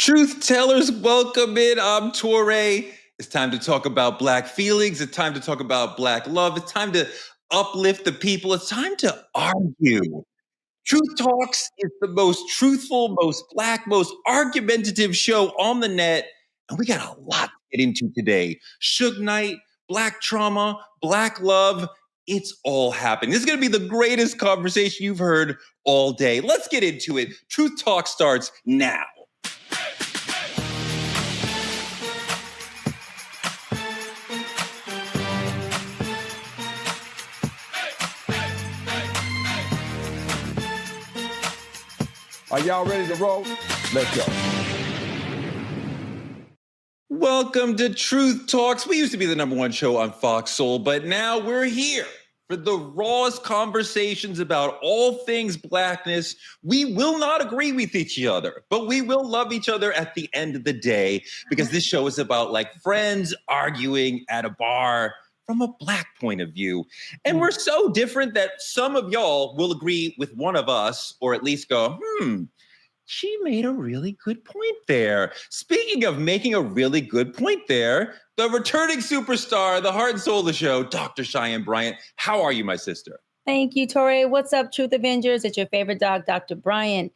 Truth tellers, welcome in. I'm Torre. It's time to talk about Black feelings. It's time to talk about Black love. It's time to uplift the people. It's time to argue. Truth Talks is the most truthful, most Black, most argumentative show on the net. And we got a lot to get into today. Suge Knight, Black trauma, Black love. It's all happening. This is going to be the greatest conversation you've heard all day. Let's get into it. Truth Talk starts now. Are y'all ready to roll? Let's go. Welcome to Truth Talks. We used to be the #1 show on Fox Soul, but now we're here for the rawest conversations about all things Blackness. We will not agree with each other, but we will love each other at the end of the day, because this show is about like friends arguing at a bar from a Black point of view. And we're so different that some of y'all will agree with one of us, or at least go, she made a really good point there. Speaking of making a really good point there, the returning superstar, the heart and soul of the show, Dr. Cheyenne Bryant. How are you, my sister? Thank you, Torre. What's up, Truth Avengers? It's your favorite dog, Dr. Bryant.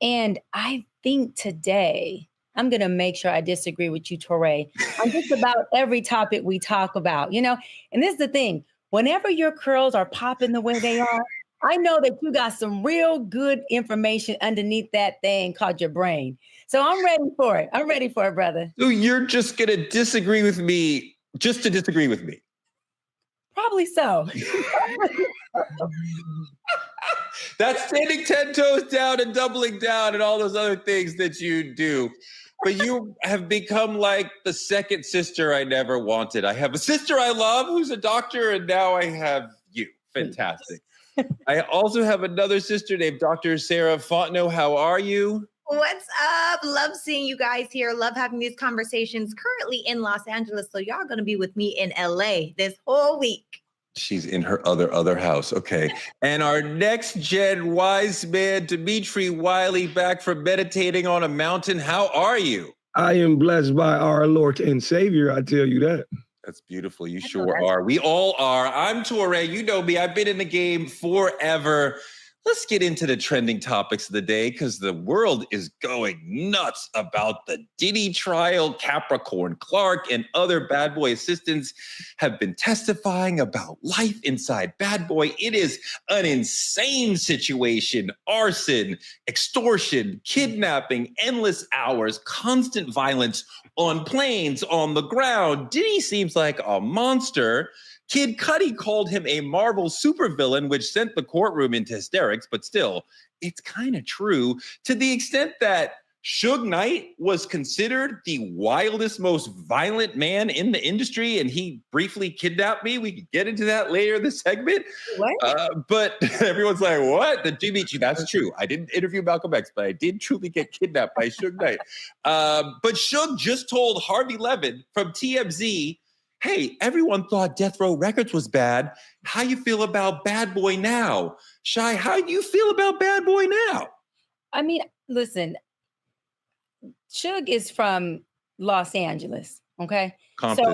And I think today, I'm going to make sure I disagree with you, Torre, on just about every topic we talk about, you know? And this is the thing. Whenever your curls are popping the way they are, I know that you got some real good information underneath that thing called your brain. So I'm ready for it. I'm ready for it, brother. So you're just going to disagree with me just to disagree with me? Probably so. That's standing 10 toes down and doubling down and all those other things that you do. But you have become like the second sister I never wanted. I have a sister I love who's a doctor, and now I have you. Fantastic. I also have another sister named Dr. Sarah Fontenot. How are you? What's up? Love seeing you guys here. Love having these conversations. Currently in Los Angeles, so y'all going to be with me in LA this whole week. She's in her other house. Okay. And our next gen wise man, Dimitri Wiley, back from meditating on a mountain. How are you? I am blessed by our Lord and Savior, I tell you that. That's beautiful. You sure are. We all are. I'm Torre. You know me. I've been in the game forever. Let's get into the trending topics of the day, because the world is going nuts about the Diddy trial. Capricorn Clark and other Bad Boy assistants have been testifying about life inside Bad Boy. It is an insane situation. Arson, extortion, kidnapping, endless hours, constant violence on planes, on the ground. Diddy seems like a monster. Kid Cudi called him a Marvel supervillain, which sent the courtroom into hysterics, but still, it's kind of true, to the extent that Suge Knight was considered the wildest, most violent man in the industry, and he briefly kidnapped me. We could get into that later in the segment. What? But everyone's like, what? The Dimitri, that's true. I didn't interview Malcolm X, but I did truly get kidnapped by Suge Knight. But Suge just told Harvey Levin from TMZ, hey, everyone thought Death Row Records was bad. How you feel about Bad Boy now? Shy, how do you feel about Bad Boy now? I mean, listen, Suge is from Los Angeles, okay? Compton's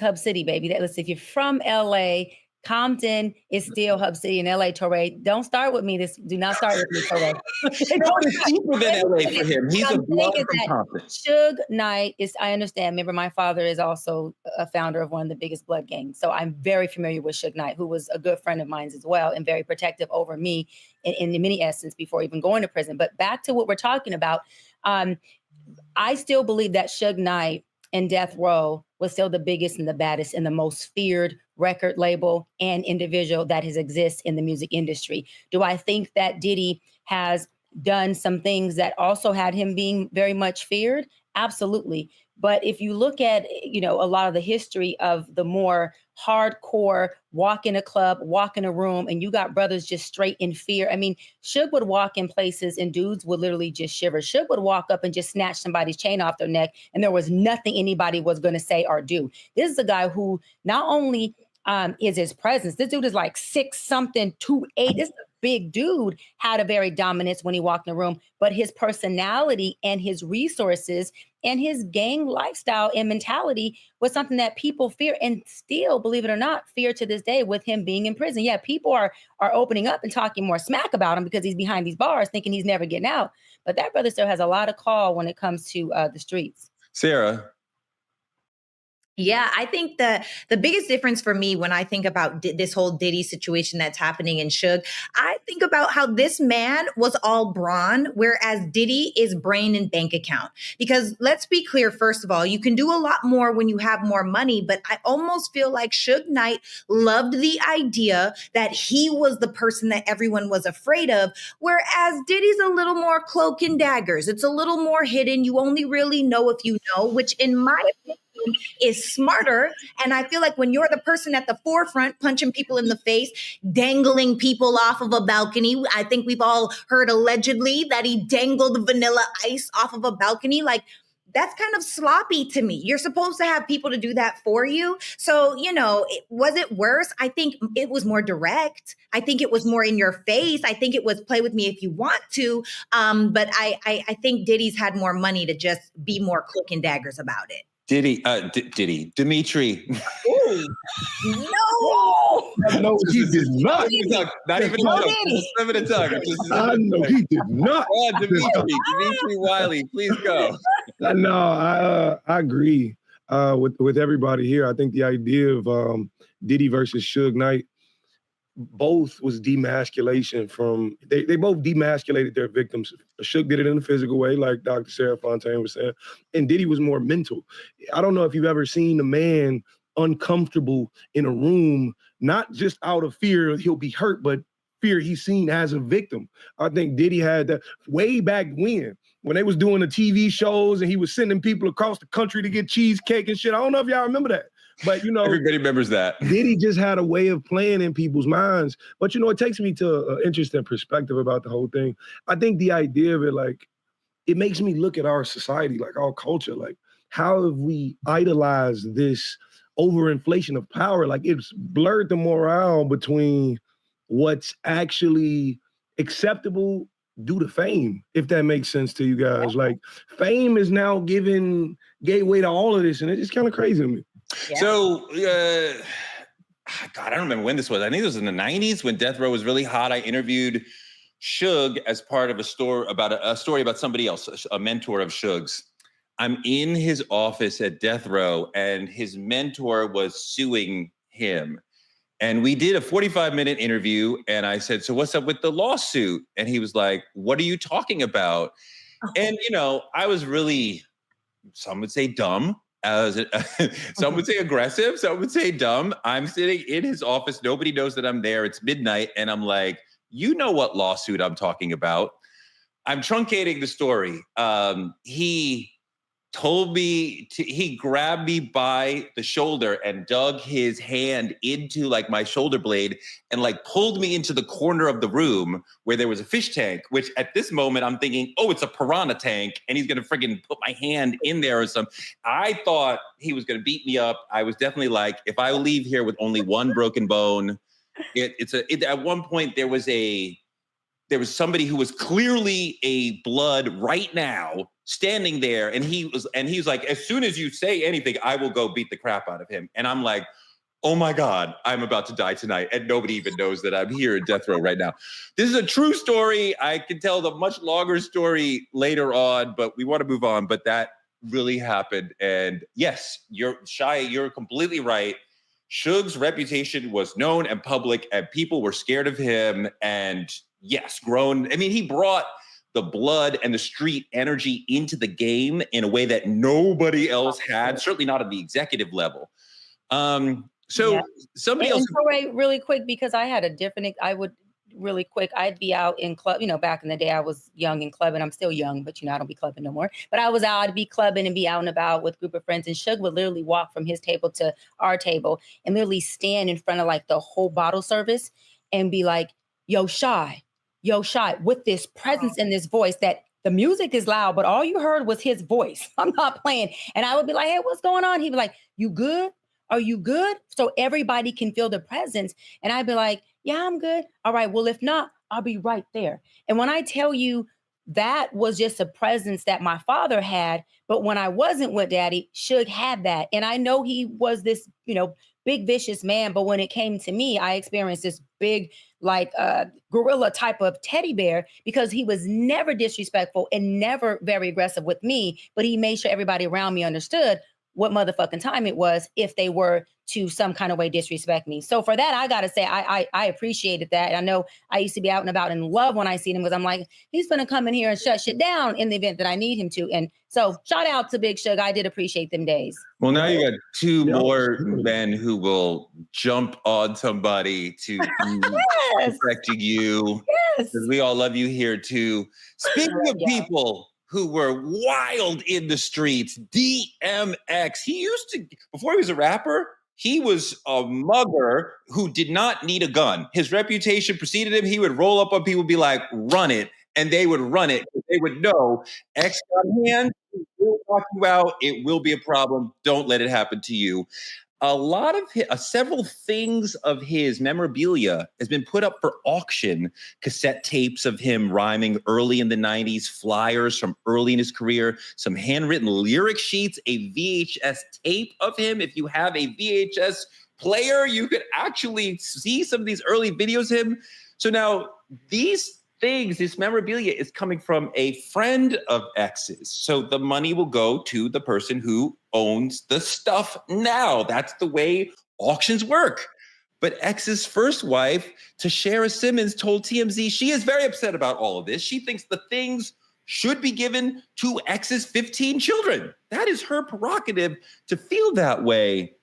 Hub City, baby. Listen, if you're from LA, Compton is still Hub City in LA, Torre. Don't start with me. Do not start with me, Torre. It's deeper than LA for him. He's a blood from Compton. Suge Knight is, I understand. Remember, my father is also a founder of one of the biggest blood gangs. So I'm very familiar with Suge Knight, who was a good friend of mine as well, and very protective over me in many essence before even going to prison. But back to what we're talking about, I still believe that Suge Knight and Death Row was still the biggest and the baddest and the most feared record label and individual that has existed in the music industry. Do I think that Diddy has done some things that also had him being very much feared? Absolutely. But if you look at, you know, a lot of the history of the more hardcore walk in a club, walk in a room, and you got brothers just straight in fear. I mean, Suge would walk in places and dudes would literally just shiver. Suge would walk up and just snatch somebody's chain off their neck, and there was nothing anybody was going to say or do. This is a guy who not only is his presence, this dude is like 6'2", 2'8". big dude, had a very dominance when he walked in the room, but his personality and his resources and his gang lifestyle and mentality was something that people fear and still, believe it or not, fear to this day with him being in prison. Yeah, people are opening up and talking more smack about him because he's behind these bars thinking he's never getting out. But that brother still has a lot of call when it comes to the streets. Sarah. Yeah, I think the biggest difference for me when I think about this whole Diddy situation that's happening in Suge, I think about how this man was all brawn, whereas Diddy is brain and bank account. Because let's be clear, first of all, you can do a lot more when you have more money, but I almost feel like Suge Knight loved the idea that he was the person that everyone was afraid of, whereas Diddy's a little more cloak and daggers. It's a little more hidden. You only really know if you know, which in my opinion, is smarter. And I feel like when you're the person at the forefront, punching people in the face, dangling people off of a balcony, I think we've all heard allegedly that he dangled Vanilla Ice off of a balcony. Like, that's kind of sloppy to me. You're supposed to have people to do that for you. So, was it worse? I think it was more direct. I think it was more in your face. I think it was play with me if you want to. But I think Diddy's had more money to just be more cloak and daggers about it. Dimitri. Ooh, No, he did not. Not even a joke. Not even a joke. I know he did not. Oh, Dimitri Wiley, please go. No, I agree with everybody here. I think the idea of Diddy versus Suge Knight both was demasculation from, they both demasculated their victims. Suge did it in a physical way, like Dr. Sarah Fontaine was saying, and Diddy was more mental. I don't know if you've ever seen a man uncomfortable in a room, not just out of fear he'll be hurt, but fear he's seen as a victim. I think Diddy had that way back when they was doing the TV shows and he was sending people across the country to get cheesecake and shit. I don't know if y'all remember that. But, everybody remembers that. Diddy just had a way of playing in people's minds. But, it takes me to an interesting perspective about the whole thing. I think the idea of it, like, it makes me look at our society, like our culture, like, how have we idolized this overinflation of power? Like, it's blurred the morale between what's actually acceptable due to fame, if that makes sense to you guys. Like, fame is now giving gateway to all of this, and it's just kind of crazy to me. Yeah. So, God, I don't remember when this was. I think it was in the 90s when Death Row was really hot. I interviewed Suge as part of a story about somebody else, a mentor of Suge's. I'm in his office at Death Row, and his mentor was suing him. And we did a 45-minute interview, and I said, so what's up with the lawsuit? And he was like, what are you talking about? Oh. And, I was really, some would say dumb. Some would say aggressive, some would say dumb. I'm sitting in his office. Nobody knows that I'm there. It's midnight. And I'm like, you know what lawsuit I'm talking about. I'm truncating the story. He told me he grabbed me by the shoulder and dug his hand into like my shoulder blade and like pulled me into the corner of the room where there was a fish tank, which at this moment I'm thinking, oh, it's a piranha tank. And he's going to freaking put my hand in there or something. I thought he was going to beat me up. I was definitely like, if I leave here with only one broken bone, at one point there was somebody who was clearly a blood right now standing there. And he was like, as soon as you say anything, I will go beat the crap out of him. And I'm like, oh my God, I'm about to die tonight. And nobody even knows that I'm here in Death Row right now. This is a true story. I can tell the much longer story later on, but we want to move on. But that really happened. And yes, you're completely right. Suge's reputation was known and public, and people were scared of him. And yes, grown. I mean, he brought the blood and the street energy into the game in a way that nobody else had, certainly not at the executive level. Somebody else. So really quick, because I had I'd be out in club, back in the day I was young and clubbing. I'm still young, but I don't be clubbing no more. But I'd be clubbing and be out and about with a group of friends. And Suge would literally walk from his table to our table and literally stand in front of like the whole bottle service and be like, yo, Shy, with this presence and this voice that the music is loud, but all you heard was his voice. I'm not playing. And I would be like, hey, what's going on? He'd be like, you good? Are you good? So everybody can feel the presence. And I'd be like, yeah, I'm good. All right. Well, if not, I'll be right there. And when I tell you that was just a presence that my father had, but when I wasn't with daddy, Suge had that. And I know he was this, big vicious man, but when it came to me, I experienced this big, like gorilla type of teddy bear because he was never disrespectful and never very aggressive with me, but he made sure everybody around me understood what motherfucking time it was if they were to some kind of way disrespect me. So for that, I gotta say I appreciated that. I know I used to be out and about and love when I see him because I'm like, he's gonna come in here and shut shit down in the event that I need him to. And so shout out to Big Suge. I did appreciate them days. Well, now you got two Yeah, more absolutely. men who will jump on somebody to be Yes, protecting you. yes. Because we all love you here too. Speaking of Yeah. people who were wild in the streets, DMX. He used to, before he was a rapper, he was a mugger who did not need a gun. His reputation preceded him. He would roll up on people, be like, run it. And they would run it. They would know, X got hands, he will knock you out. It will be a problem. Don't let it happen to you. A lot of several things of his memorabilia has been put up for auction. Cassette tapes of him rhyming early in the 90s, flyers from early in his career, some handwritten lyric sheets, a VHS tape of him. If you have a VHS player, you could actually see some of these early videos of him. So now these things, this memorabilia is coming from a friend of X's. So the money will go to the person who owns the stuff now. That's the way auctions work. But X's first wife, Tashara Simmons, told TMZ she is very upset about all of this. She thinks the things should be given to X's 15 children. That is her prerogative to feel that way.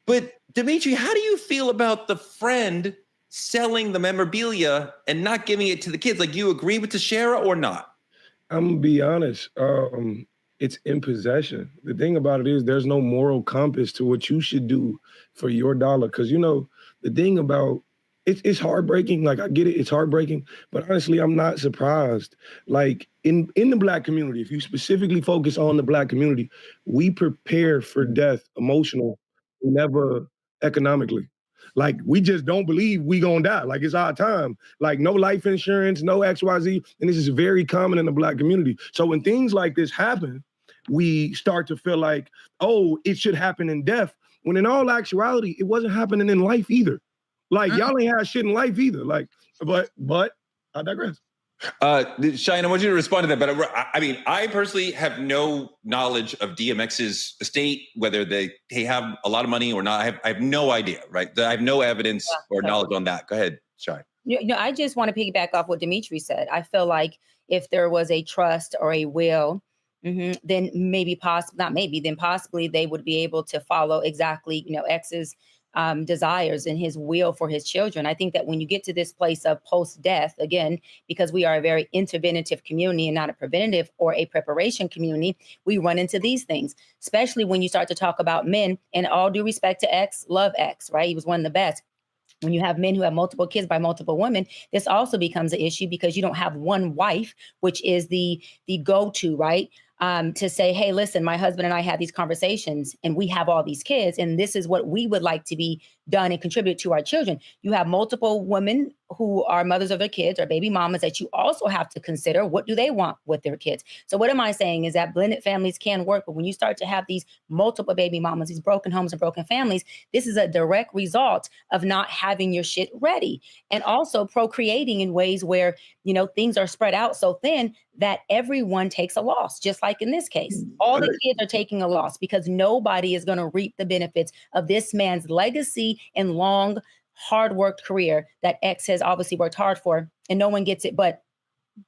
But Dimitri, how do you feel about the friend selling the memorabilia and not giving it to the kids? Like, you agree with Tashara or not? I'm gonna be honest. It's in possession. The thing about it is there's no moral compass to what you should do for your dollar. Cause the thing about it's heartbreaking. Like, I get it, it's heartbreaking. But honestly, I'm not surprised. Like, in the Black community, if you specifically focus on the Black community, we prepare for death emotional, never economically. Like, we just don't believe we gonna die. Like, it's our time. Like, no life insurance, no XYZ. And this is very common in the Black community. So when things like this happen, we start to feel like, oh, it should happen in death. When in all actuality, it wasn't happening in life either. Like, y'all ain't had shit in life either. Like, but I digress. Cheyenne, I want you to respond to that. But I mean, I personally have no knowledge of DMX's estate, whether they have a lot of money or not. I have no idea, right? I have no evidence or knowledge on that. Go ahead, Cheyenne. I just want to piggyback off what Dimitri said. I feel like if there was a trust or a will, then possibly they would be able to follow exactly, X's desires and his will for his children. I think that when you get to this place of post-death, again, because we are a very interventive community and not a preventative or a preparation community, we run into these things, especially when you start to talk about men. And all due respect to X, love X, right? He was one of the best. When you have men who have multiple kids by multiple women, this also becomes an issue because you don't have one wife, which is the go-to, right? To say, hey, listen, my husband and I had these conversations and we have all these kids and this is what we would like to be done and contribute to our children. You have multiple women who are mothers of their kids or baby mamas that you also have to consider what do they want with their kids. So what am I saying is that blended families can work, but when you start to have these multiple baby mamas, these broken homes and broken families, this is a direct result of not having your shit ready and also procreating in ways where, things are spread out so thin that everyone takes a loss, just like in this case. All the kids are taking a loss because nobody is going to reap the benefits of this man's legacy and long, hard-worked career that X has obviously worked hard for, and no one gets it but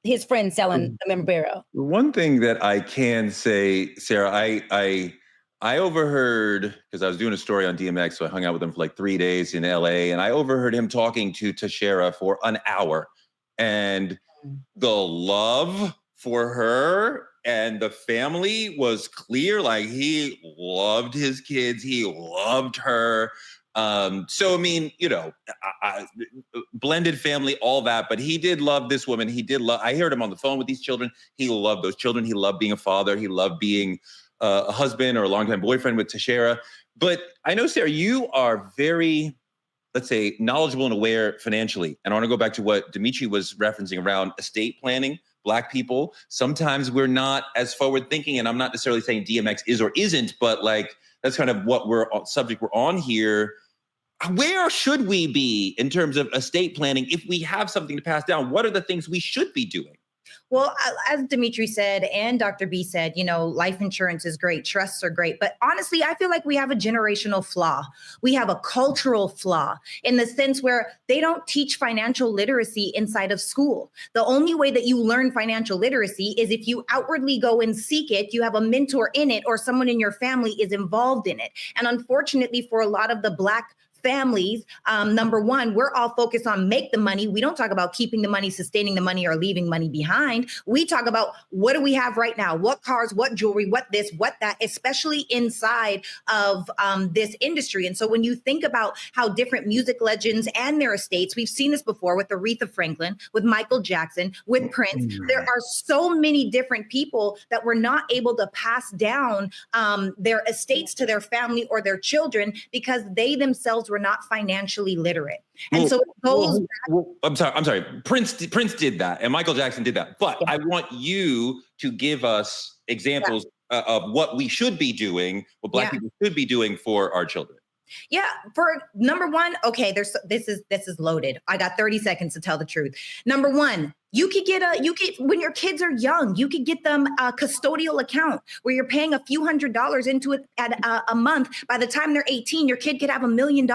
his friend selling the memorabilia. One thing that I can say, Sarah, I overheard, because I was doing a story on DMX, so I hung out with him for like 3 days in LA, and I overheard him talking to Tashara for an hour. And the love for her and the family was clear. Like, he loved his kids. He loved her. So, I mean, blended family, all that, but he did love this woman. I heard him on the phone with these children. He loved those children. He loved being a father. He loved being a husband or a longtime boyfriend with Tashara. But I know, Sarah, you are very let's say, knowledgeable and aware financially. And I want to go back to what Dimitri was referencing around estate planning. Black people, sometimes we're not as forward thinking, and I'm not necessarily saying DMX is or isn't, but like that's kind of what subject we're on here. Where should we be in terms of estate planning if we have something to pass down? What are the things we should be doing? Well, as Dimitri said and Dr. B said, life insurance is great. Trusts are great. But honestly, I feel like we have a generational flaw. We have a cultural flaw in the sense where they don't teach financial literacy inside of school. The only way that you learn financial literacy is if you outwardly go and seek it, you have a mentor in it, or someone in your family is involved in it. And unfortunately, for a lot of the Black families, number one, we're all focused on make the money. We don't talk about keeping the money, sustaining the money, or leaving money behind. We talk about what do we have right now? What cars, what jewelry, what this, what that, especially inside of this industry. And so when you think about how different music legends and their estates, we've seen this before with Aretha Franklin, with Michael Jackson, with Prince. There are so many different people that were not able to pass down their estates to their family or their children because they themselves were not financially literate. And so it goes back. I'm sorry. Prince did that, and Michael Jackson did that. But I want you to give us examples of what we should be doing, what Black people should be doing for our children. Yeah, for number one, okay, this is loaded. I got 30 seconds to tell the truth. Number one, you could when your kids are young, you could get them a custodial account where you're paying a few $100s into it at a month. By the time they're 18, your kid could have $1 million.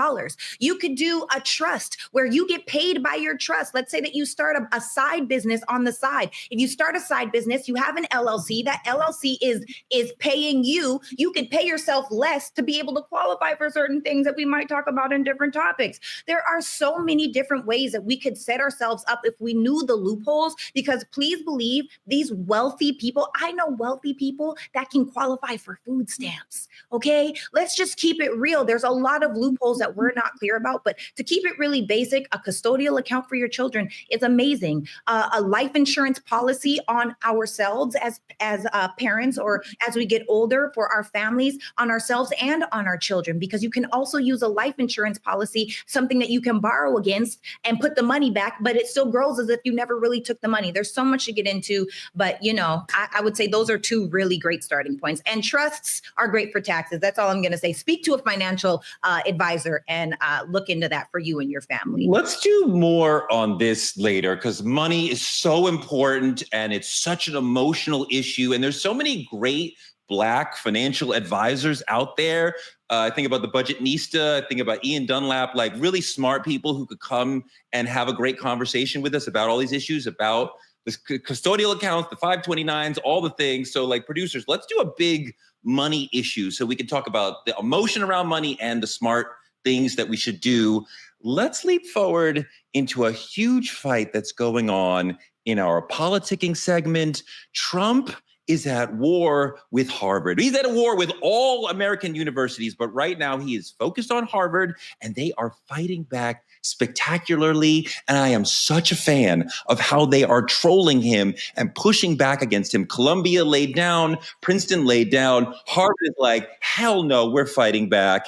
You could do a trust where you get paid by your trust. Let's say that you start a side business on the side. If you start a side business, you have an LLC. That LLC is paying you. You could pay yourself less to be able to qualify for certain things that we might talk about in different topics. There are so many different ways that we could set ourselves up if we knew the loopholes. Because please believe these wealthy people, I know wealthy people that can qualify for food stamps. Okay, let's just keep it real. There's a lot of loopholes that we're not clear about, but to keep it really basic, a custodial account for your children is amazing. A life insurance policy on ourselves as parents, or as we get older, for our families, on ourselves and on our children, because you can also use a life insurance policy, something that you can borrow against and put the money back, but it still grows as if you never really took the money. There's so much to get into, but I would say those are two really great starting points. And trusts are great for taxes. That's all I'm going to say. Speak to a financial advisor and look into that for you and your family. Let's do more on this later, because money is so important and it's such an emotional issue. And there's so many great Black financial advisors out there. I think about the Budgetnista. I think about Ian Dunlap, like really smart people who could come and have a great conversation with us about all these issues, about the custodial accounts, the 529s, all the things. So like producers, let's do a big money issue so we can talk about the emotion around money and the smart things that we should do. Let's leap forward into a huge fight that's going on in our politicking segment. Trump is at war with Harvard. He's at war with all American universities, but right now he is focused on Harvard, and they are fighting back spectacularly. And I am such a fan of how they are trolling him and pushing back against him. Columbia laid down, Princeton laid down. Harvard is like, hell no, we're fighting back.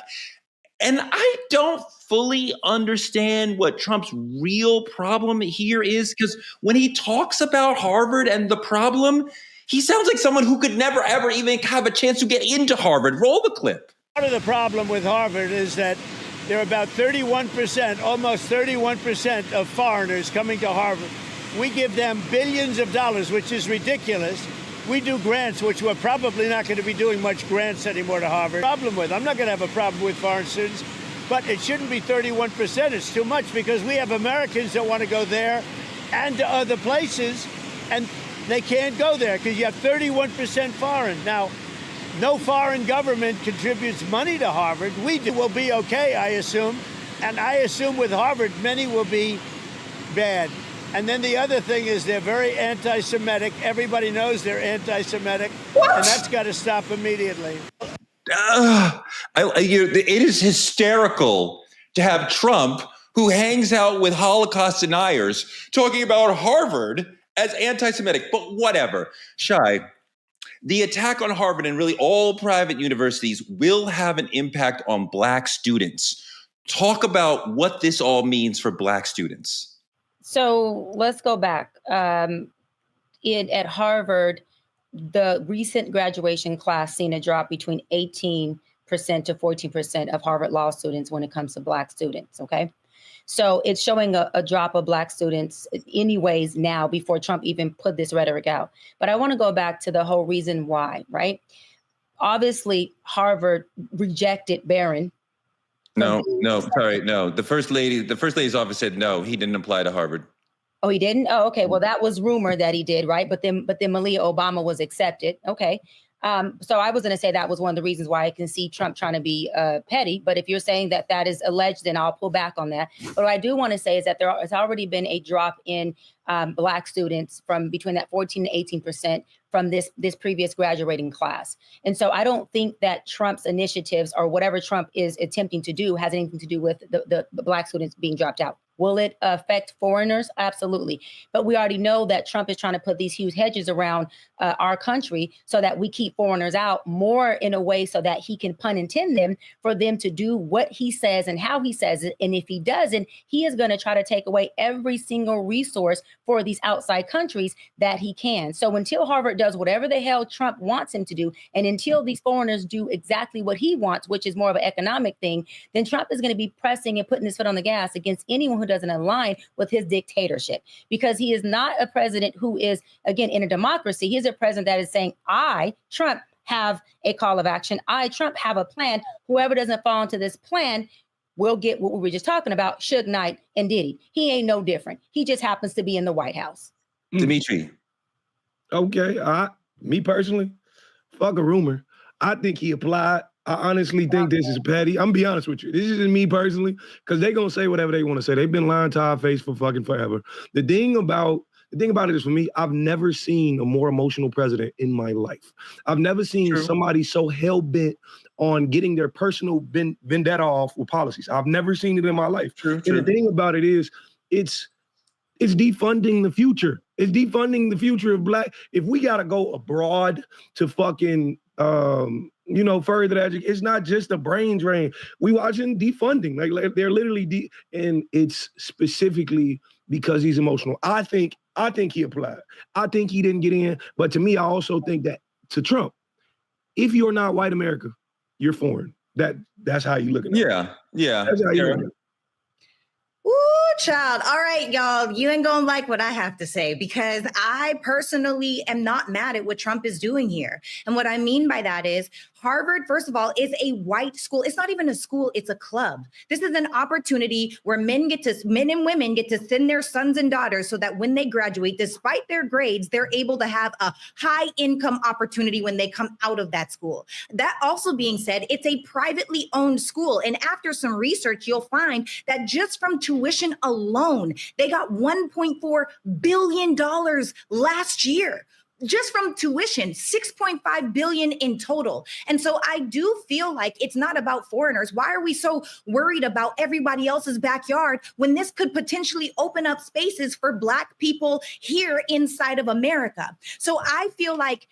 And I don't fully understand what Trump's real problem here is, because when he talks about Harvard and the problem, he sounds like someone who could never, ever even have a chance to get into Harvard. Roll the clip. Part of the problem with Harvard is that there are about 31%, almost 31% of foreigners coming to Harvard. We give them billions of dollars, which is ridiculous. We do grants, which we're probably not going to be doing much grants anymore to Harvard. I'm not going to have a problem with foreign students, but it shouldn't be 31%. It's too much, because we have Americans that want to go there and to other places, and they can't go there because you have 31% foreign. Now, no foreign government contributes money to Harvard. Will be okay, I assume. And I assume with Harvard, many will be bad. And then the other thing is they're very anti-Semitic. Everybody knows they're anti-Semitic. What? And that's got to stop immediately. It is hysterical to have Trump, who hangs out with Holocaust deniers, talking about Harvard as anti-Semitic, but whatever. Shai, the attack on Harvard and really all private universities will have an impact on Black students. Talk about what this all means for Black students. So let's go back. At Harvard, the recent graduation class seen a drop between 18% to 14% of Harvard law students when it comes to Black students, okay? So it's showing a drop of Black students anyways now before Trump even put this rhetoric out. But I want to go back to the whole reason why, right? Obviously, Harvard rejected Barron. No. The first lady's office said no, he didn't apply to Harvard. Oh, he didn't? Oh, okay. Well, that was rumor that he did, right? But then Malia Obama was accepted. Okay. So I was going to say that was one of the reasons why I can see Trump trying to be petty. But if you're saying that that is alleged, then I'll pull back on that. But what I do want to say is that there has already been a drop in Black students from between that 14 to 18% from this previous graduating class. And so I don't think that Trump's initiatives or whatever Trump is attempting to do has anything to do with the Black students being dropped out. Will it affect foreigners? Absolutely. But we already know that Trump is trying to put these huge hedges around our country so that we keep foreigners out more in a way so that he can pun intend them for them to do what he says and how he says it. And if he doesn't, he is going to try to take away every single resource for these outside countries that he can. So until Harvard does whatever the hell Trump wants him to do, and until these foreigners do exactly what he wants, which is more of an economic thing, then Trump is going to be pressing and putting his foot on the gas against anyone who doesn't align with his dictatorship, because he is not a president who is, again, in a democracy. He is a president that is saying, I, Trump, have a call of action. I, Trump, have a plan. Whoever doesn't fall into this plan will get what we were just talking about, Suge Knight and Diddy. He ain't no different. He just happens to be in the White House. Dimitri. Okay, me personally, fuck a rumor. I think he applied. I honestly think this is petty. I'm gonna be honest with you. This isn't me personally, because they're gonna say whatever they want to say. They've been lying to our face for fucking forever. The thing about it is, for me, I've never seen a more emotional president in my life. I've never seen somebody so hell-bent on getting their personal vendetta off with policies. I've never seen it in my life. And the thing about it is, it's defunding the future. It's defunding the future of Black. If we gotta go abroad to fucking further education, it's not just a brain drain. We watching defunding. Like they're literally and it's specifically because he's emotional. I think he applied. I think he didn't get in. But to me, I also think that to Trump, if you're not white America, you're foreign. That's how you look at it. Yeah. That's how you look at it. Ooh, child. All right, y'all. You ain't gonna like what I have to say, because I personally am not mad at what Trump is doing here. And what I mean by that is Harvard, first of all, is a white school. It's not even a school, it's a club. This is an opportunity where men and women get to send their sons and daughters so that when they graduate, despite their grades, they're able to have a high income opportunity when they come out of that school. That also being said, it's a privately owned school. And after some research, you'll find that just from tuition alone, they got $1.4 billion last year. Just from tuition, $6.5 billion in total. And so I do feel like it's not about foreigners. Why are we so worried about everybody else's backyard when this could potentially open up spaces for Black people here inside of America? So I feel like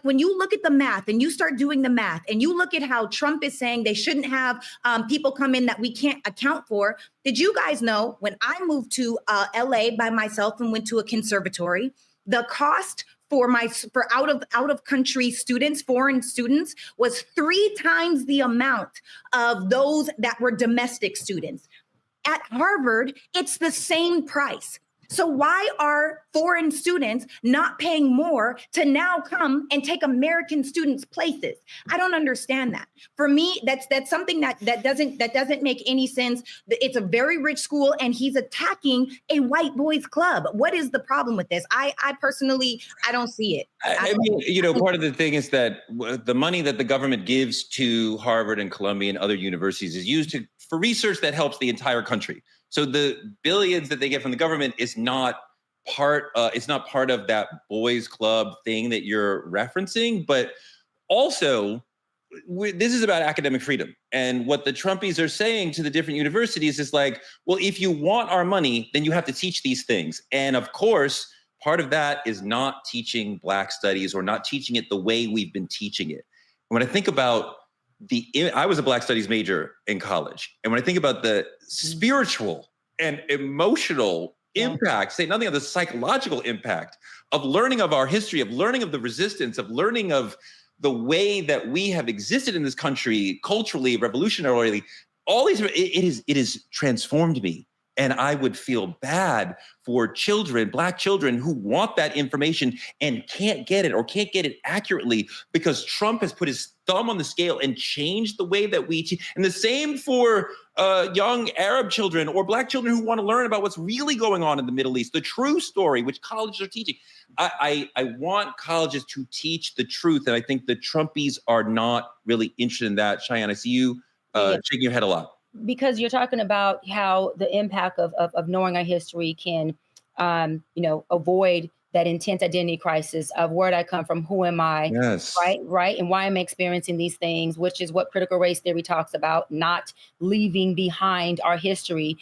when you look at the math and you start doing the math and you look at how Trump is saying they shouldn't have people come in that we can't account for. Did you guys know when I moved to LA by myself and went to a conservatory, the cost for out of country students, foreign students, was 3 times the amount of those that were domestic students. At Harvard, it's the same price. So why are foreign students not paying more to now come and take American students' places? I don't understand that. For me, that's something that doesn't make any sense. It's a very rich school, and he's attacking a white boys club. What is the problem with this? I personally, I don't see it. I mean, part of the thing is that the money that the government gives to Harvard and Columbia and other universities is used for research that helps the entire country. So the billions that they get from the government is not part of that boys club thing that you're referencing. But also, this is about academic freedom. And what the Trumpies are saying to the different universities is like, well, if you want our money, then you have to teach these things. And of course, part of that is not teaching Black studies or not teaching it the way we've been teaching it. When I think about I was a Black Studies major in college. And when I think about the spiritual and emotional impact, say nothing of the psychological impact of learning of our history, of learning of the resistance, of learning of the way that we have existed in this country, culturally, revolutionarily, all these, it has transformed me. And I would feel bad for children, Black children, who want that information and can't get it or can't get it accurately because Trump has put his thumb on the scale and changed the way that we teach. And the same for young Arab children or Black children who want to learn about what's really going on in the Middle East, the true story, which colleges are teaching. I want colleges to teach the truth. And I think the Trumpies are not really interested in that. Cheyenne, I see you shaking your head a lot. Because you're talking about how the impact of knowing our history can, avoid that intense identity crisis of where did I come from, who am I, yes, right, and why am I experiencing these things, which is what critical race theory talks about, not leaving behind our history,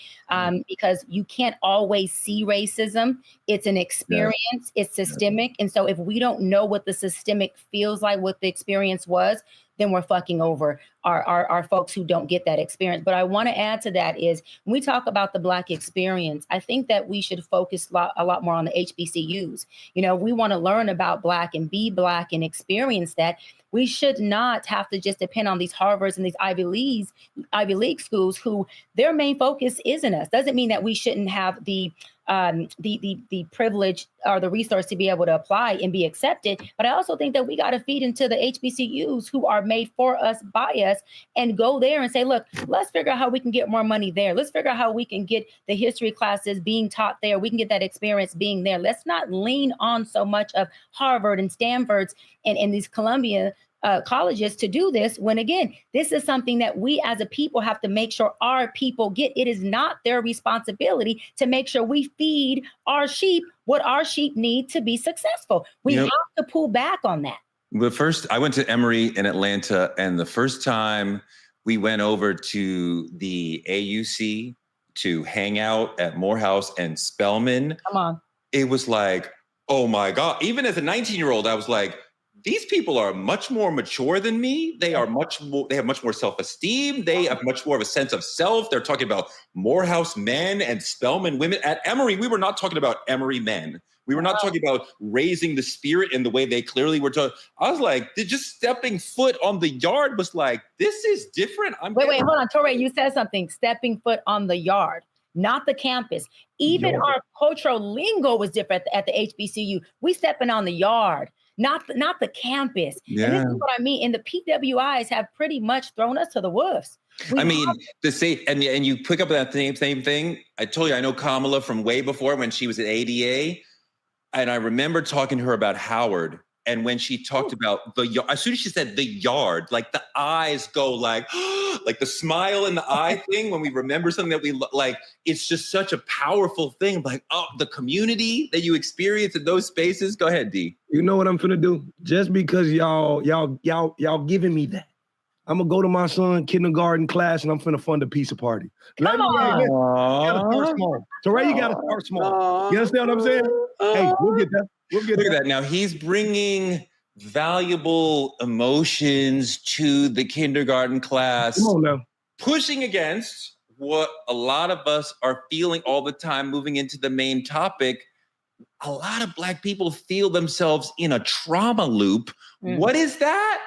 because you can't always see racism. It's an experience, it's systemic, and so if we don't know what the systemic feels like, what the experience was, then we're fucking over our folks who don't get that experience. But I want to add to that is when we talk about the Black experience, I think that we should focus a lot more on the HBCUs. We want to learn about Black and be Black and experience that. We should not have to just depend on these Harvards and these Ivy League schools who their main focus isn't us. Doesn't mean that we shouldn't have the privilege or the resource to be able to apply and be accepted. But I also think that we got to feed into the HBCUs who are made for us, by us, and go there and say, look, let's figure out how we can get more money there. Let's figure out how we can get the history classes being taught there. We can get that experience being there. Let's not lean on so much of Harvard and Stanford's and these Columbia colleges to do this, when again, this is something that we as a people have to make sure our people get. It is not their responsibility to make sure we feed our sheep what our sheep need to be successful. We have to pull back on that. But first, I went to Emory in Atlanta, and the first time we went over to the AUC to hang out at Morehouse and Spelman, it was like, oh my God. Even as a 19-year-old, I was like, these people are much more mature than me. They have much more self-esteem. They have much more of a sense of self. They're talking about Morehouse men and Spelman women. At Emory, we were not talking about Emory men. We were not talking about raising the spirit in the way they clearly were talking. I was like, just stepping foot on the yard was like, this is different. Wait, hold on, Torre, you said something, stepping foot on the yard, not the campus. Even our cultural lingo was different at the HBCU. We stepping on the yard. Not the campus. Yeah. And this is what I mean. And the PWIs have pretty much thrown us to the wolves. To say, and you pick up that same thing. I told you, I know Kamala from way before when she was at ADA. And I remember talking to her about Howard. And when she talked about as soon as she said the yard, like the eyes go like the smile in the eye thing when we remember something that we like. It's just such a powerful thing. Like, the community that you experience in those spaces. Go ahead, D. You know what I'm finna do? Just because y'all giving me that, I'm gonna go to my son kindergarten class and I'm finna fund a pizza party. Come on. You gotta start small. So you gotta start small. You understand what I'm saying? Hey, we'll get that. Look at that. Now he's bringing valuable emotions to the kindergarten class. Come on now. Pushing against what a lot of us are feeling all the time moving into the main topic. A lot of Black people feel themselves in a trauma loop. What is that?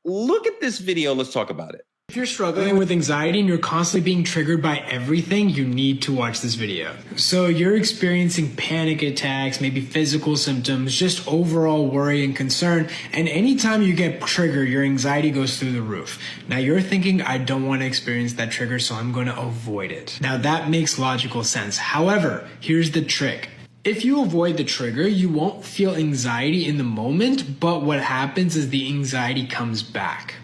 Look at this video. Let's talk about it. If you're struggling with anxiety and you're constantly being triggered by everything, you need to watch this video. So you're experiencing panic attacks, maybe physical symptoms, just overall worry and concern. And anytime you get triggered, your anxiety goes through the roof. Now you're thinking, I don't want to experience that trigger, so I'm going to avoid it. Now that makes logical sense. However, here's the trick. If you avoid the trigger, you won't feel anxiety in the moment, but what happens is the anxiety comes back.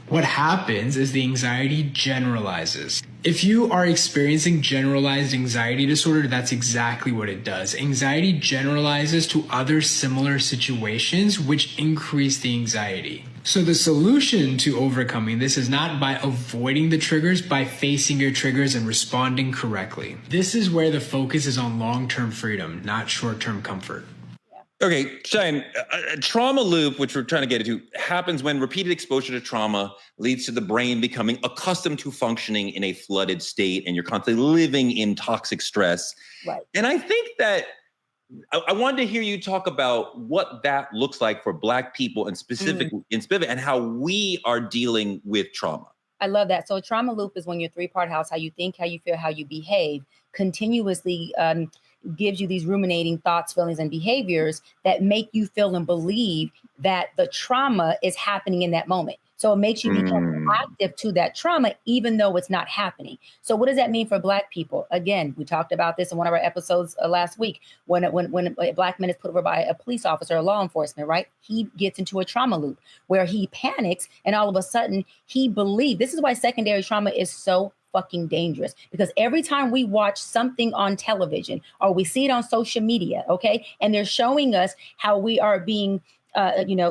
What happens is the anxiety generalizes. If you are experiencing generalized anxiety disorder, that's exactly what it does. Anxiety generalizes to other similar situations, which increase the anxiety. So the solution to overcoming this is not by avoiding the triggers, by facing your triggers and responding correctly. This is where the focus is on long-term freedom, not short-term comfort. Okay, Cheyenne, a trauma loop, which we're trying to get into, happens when repeated exposure to trauma leads to the brain becoming accustomed to functioning in a flooded state, and you're constantly living in toxic stress. Right. And I think that I wanted to hear you talk about what that looks like for Black people and and how we are dealing with trauma. I love that. So a trauma loop is when your three-part house, how you think, how you feel, how you behave, continuously gives you these ruminating thoughts, feelings, and behaviors that make you feel and believe that the trauma is happening in that moment. So it makes you become active to that trauma, even though it's not happening. So what does that mean for Black people? Again, we talked about this in one of our episodes last week. When a Black man is put over by a police officer or law enforcement, right? He gets into a trauma loop where he panics, and all of a sudden he believes. This is why secondary trauma is so fucking dangerous, because every time we watch something on television or we see it on social media, okay, and they're showing us how we are being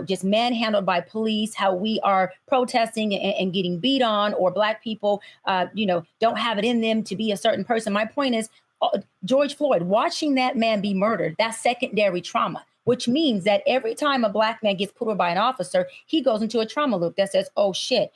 just manhandled by police, how we are protesting and getting beat on, or Black people, don't have it in them to be a certain person. My point is, George Floyd, watching that man be murdered, that's secondary trauma, which means that every time a Black man gets put over by an officer, he goes into a trauma loop that says, oh shit,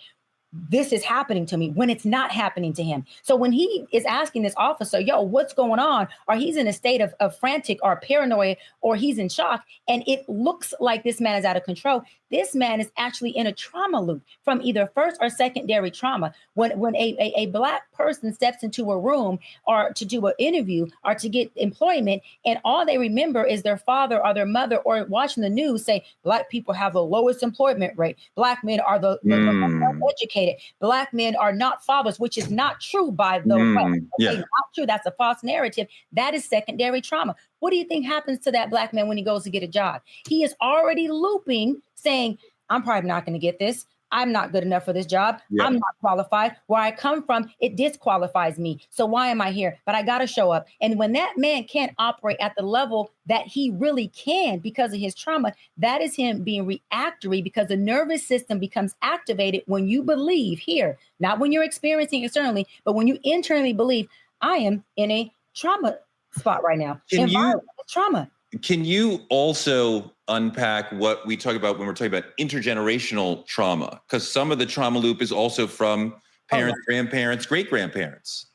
this is happening to me, when it's not happening to him. So when he is asking this officer, yo, what's going on? Or he's in a state of frantic or paranoia, or he's in shock, and it looks like this man is out of control. This man is actually in a trauma loop from either first or secondary trauma. When a Black person steps into a room or to do an interview or to get employment, and all they remember is their father or their mother, or watching the news say, Black people have the lowest employment rate. Black men are the most educated. Black men are not fathers, which is not true, by the way. Okay, not true. That's a false narrative. That is secondary trauma. What do you think happens to that Black man when he goes to get a job? He is already looping, saying, I'm probably not going to get this. I'm not good enough for this job. I'm not qualified. Where I come from, it disqualifies me. So why am I here? But I got to show up. And when that man can't operate at the level that he really can because of his trauma, that is him being reactory, because the nervous system becomes activated when you believe here, not when you're experiencing externally, but when you internally believe, I am in a trauma spot right now. Trauma. Can you also unpack what we talk about when we're talking about intergenerational trauma? Because some of the trauma loop is also from parents, grandparents, great-grandparents.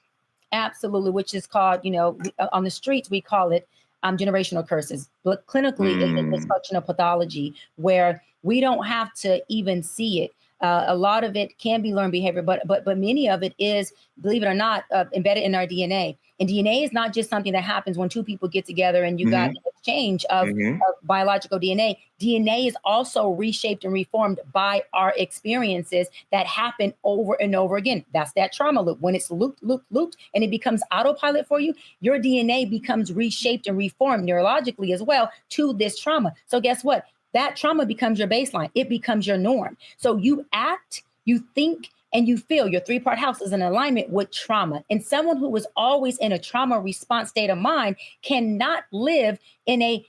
Absolutely, which is called, on the streets, we call it generational curses. But clinically, it's dysfunctional pathology, where we don't have to even see it. A lot of it can be learned behavior, but many of it is, believe it or not, embedded in our DNA. And DNA is not just something that happens when two people get together and you got an exchange of biological DNA. DNA is also reshaped and reformed by our experiences that happen over and over again. That's that trauma loop. When it's looped, and it becomes autopilot for you, your DNA becomes reshaped and reformed neurologically as well to this trauma. So guess what? That trauma becomes your baseline. It becomes your norm. So you act, you think, and you feel. Your three-part house is in alignment with trauma. And someone who is always in a trauma response state of mind cannot live in a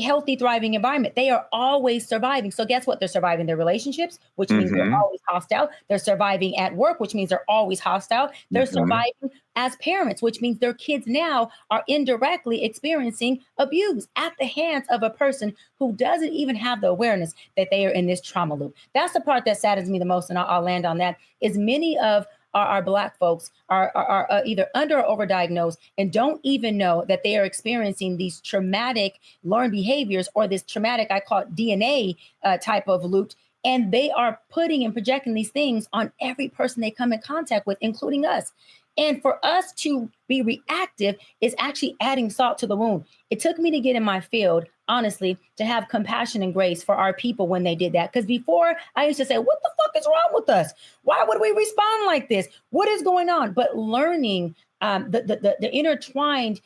healthy, thriving environment. They are always surviving. So guess what? They're surviving their relationships, which means they're always hostile. They're surviving at work, which means they're always hostile. They're surviving as parents, which means their kids now are indirectly experiencing abuse at the hands of a person who doesn't even have the awareness that they are in this trauma loop. That's the part that saddens me the most, and I'll land on that, is many of our Black folks are either under or overdiagnosed and don't even know that they are experiencing these traumatic learned behaviors, or this traumatic, I call it DNA type of loop. And they are putting and projecting these things on every person they come in contact with, including us. And for us to be reactive is actually adding salt to the wound. It took me to get in my field, honestly, to have compassion and grace for our people when they did that. Because before, I used to say, what the fuck is wrong with us? Why would we respond like this? What is going on? But learning the intertwined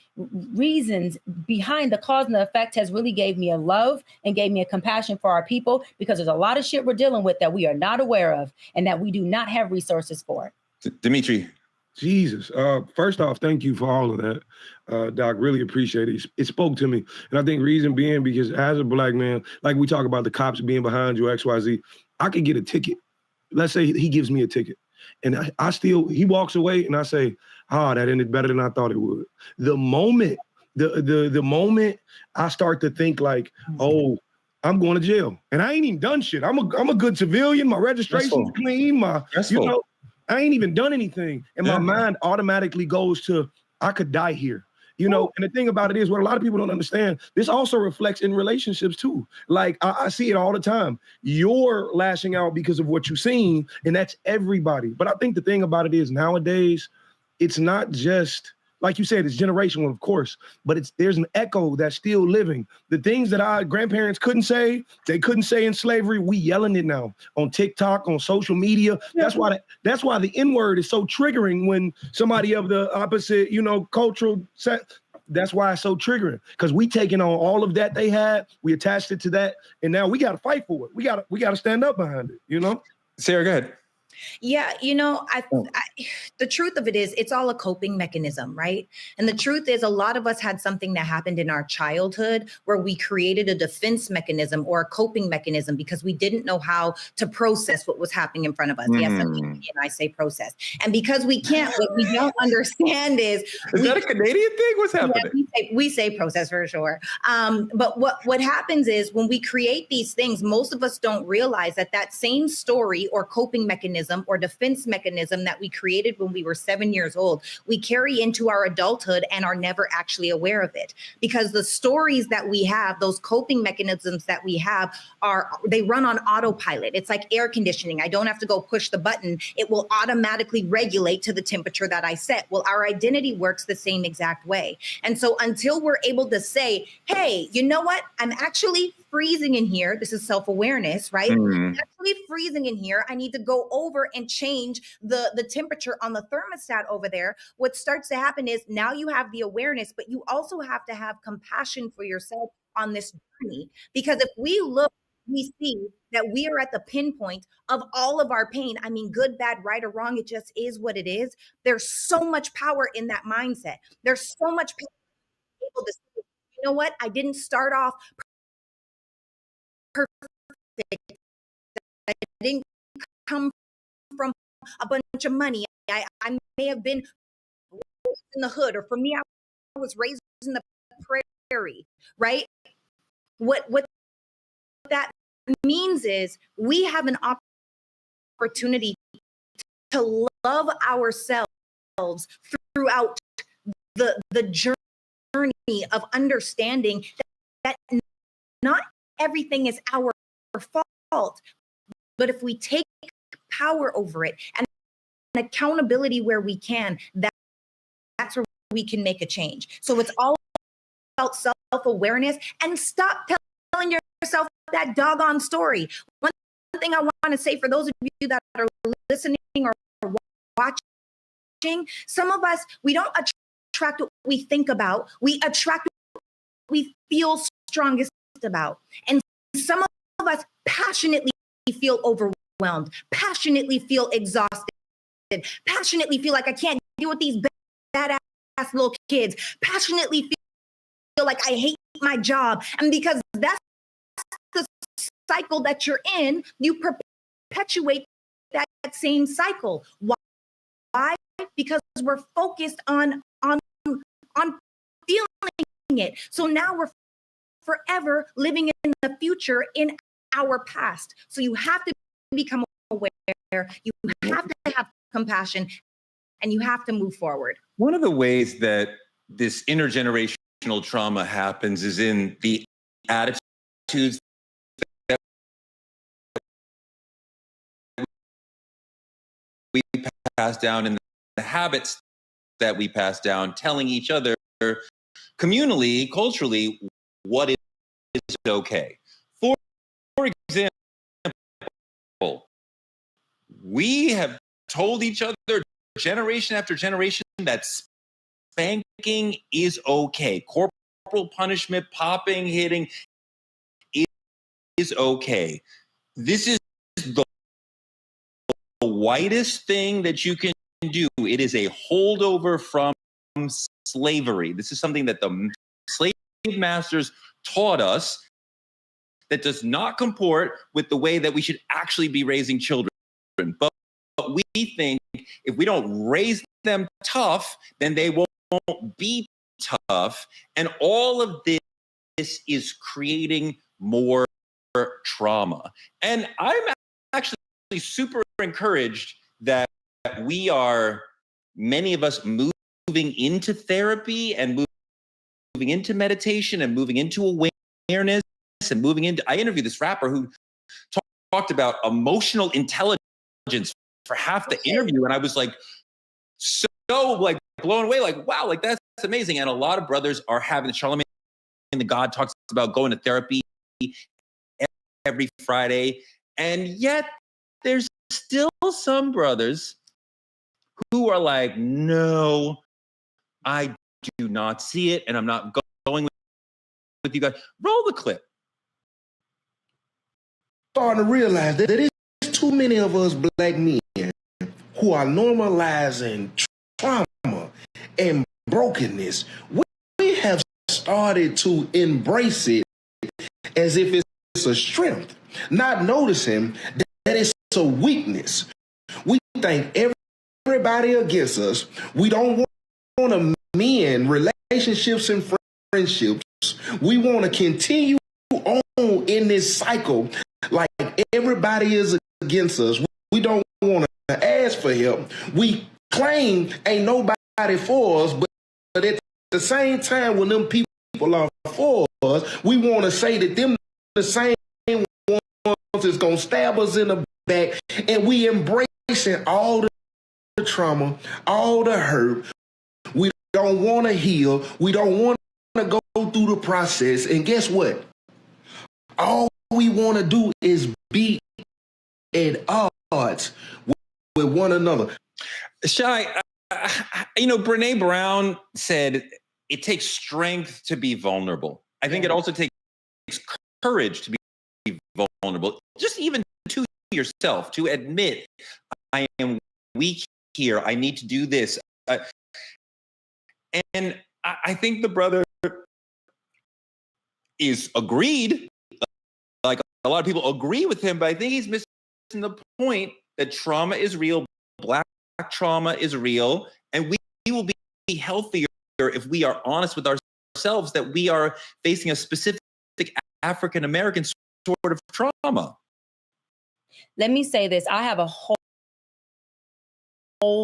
reasons behind the cause and the effect has really gave me a love and gave me a compassion for our people, because there's a lot of shit we're dealing with that we are not aware of and that we do not have resources for. Dimitri. Jesus. First off, thank you for all of that, Doc. Really appreciate it. It spoke to me. And I think reason being, because as a Black man, like we talk about the cops being behind you, XYZ, I could get a ticket. Let's say he gives me a ticket. And he walks away and I say, that ended better than I thought it would. The moment The moment I start to think like, oh, I'm going to jail, and I ain't even done shit. I'm a good civilian. My registration's clean. I ain't even done anything, and my mind automatically goes to I could die here. And the thing about it is what a lot of people don't understand, this also reflects in relationships too. Like I see it all the time. You're lashing out because of what you've seen, and that's everybody. But I think the thing about it is nowadays, it's not just, like you said, it's generational, of course, but there's an echo that's still living. The things that our grandparents couldn't say, they couldn't say in slavery, we yelling it now on TikTok, on social media. Yeah. That's why the N-word is so triggering when somebody of the opposite, cultural set. That's why it's so triggering, because we taking on all of that they had, we attached it to that, and now we got to fight for it. We got to stand up behind it. Sarah, go ahead. Yeah, the truth of it is it's all a coping mechanism, right? And the truth is a lot of us had something that happened in our childhood where we created a defense mechanism or a coping mechanism because we didn't know how to process what was happening in front of us. Yes, and I say process. And because we can't, what we don't understand is that a Canadian thing? What's happening? Yeah, we say process for sure. But what happens is when we create these things, most of us don't realize that same story or coping mechanism or defense mechanism that we created when we were 7 years old, we carry into our adulthood and are never actually aware of it. Because the stories that we have, those coping mechanisms that we have they run on autopilot. It's like air conditioning. I don't have to go push the button. It will automatically regulate to the temperature that I set. Well, our identity works the same exact way. And so until we're able to say, hey, you know what? I'm actually freezing in here. This is self-awareness, right? I'm actually freezing in here. I need to go over and change the temperature on the thermostat over there. What starts to happen is now you have the awareness, but you also have to have compassion for yourself on this journey. Because if we look, we see that we are at the pinpoint of all of our pain. I mean, good, bad, right, or wrong. It just is what it is. There's so much power in that mindset. There's so much power able to say, you know what? I didn't start off perfect. I didn't come from a bunch of money. I may have been raised in the hood, or for me, I was raised in the prairie, right? What that means is we have an opportunity to love ourselves throughout the journey of understanding that not everything is our fault, but if we take power over it and accountability where we can, that's where we can make a change. So it's all about self-awareness, and stop telling yourself that doggone story. One thing I want to say for those of you that are listening or watching, some of us, we don't attract what we think about. We attract what we feel strongest about. And some of us passionately feel overwhelmed, passionately feel exhausted, passionately feel like I can't deal with these badass little kids, passionately feel like I hate my job. And because that's the cycle that you're in, you perpetuate that same cycle. Why? Because we're focused on feeling it. So now we're forever living in the future in our past. So you have to become aware, you have to have compassion, and you have to move forward. One of the ways that this intergenerational trauma happens is in the attitudes that we pass down and the habits that we pass down, telling each other communally, culturally, what is okay. For example, we have told each other generation after generation that spanking is okay. Corporal punishment, popping, hitting is okay. This is the whitest thing that you can do. It is a holdover from slavery. This is something that the slave masters taught us that does not comport with the way that we should actually be raising children. But we think if we don't raise them tough, then they won't be tough. And all of this is creating more trauma. And I'm actually super encouraged that many of us moving into therapy and moving into meditation and moving into awareness and moving into, I interviewed this rapper who talked about emotional intelligence for half the interview. And I was like, so like blown away, like, wow, like that's amazing. And a lot of brothers are having, Charlamagne the God talks about going to therapy every Friday. And yet there's still some brothers who are like, no, I do not see it. And I'm not going with you guys. Roll the clip. Starting to realize that there's too many of us black men who are normalizing trauma and brokenness. We have started to embrace it as if it's a strength, not noticing that it's a weakness. We think everybody against us. We don't want to mend relationships and friendships. We want to continue on in this cycle like everybody is against us. We don't want to ask for help. We claim ain't nobody for us, but at the same time, when them people are for us, we want to say that them the same ones is going to stab us in the back, and we embracing all the trauma, all the hurt. We don't want to heal. We don't want to go through the process. And guess what? All we want to do is be at odds with one another. Shy, Brene Brown said it takes strength to be vulnerable. I think it also takes courage to be vulnerable, just even to yourself, to admit, I am weak here. I need to do this. And I think the brother is agreed. Like a lot of people agree with him, but I think he's missing the point that trauma is real. Black trauma is real. And we will be healthier if we are honest with ourselves that we are facing a specific African-American sort of trauma. Let me say this. I have a whole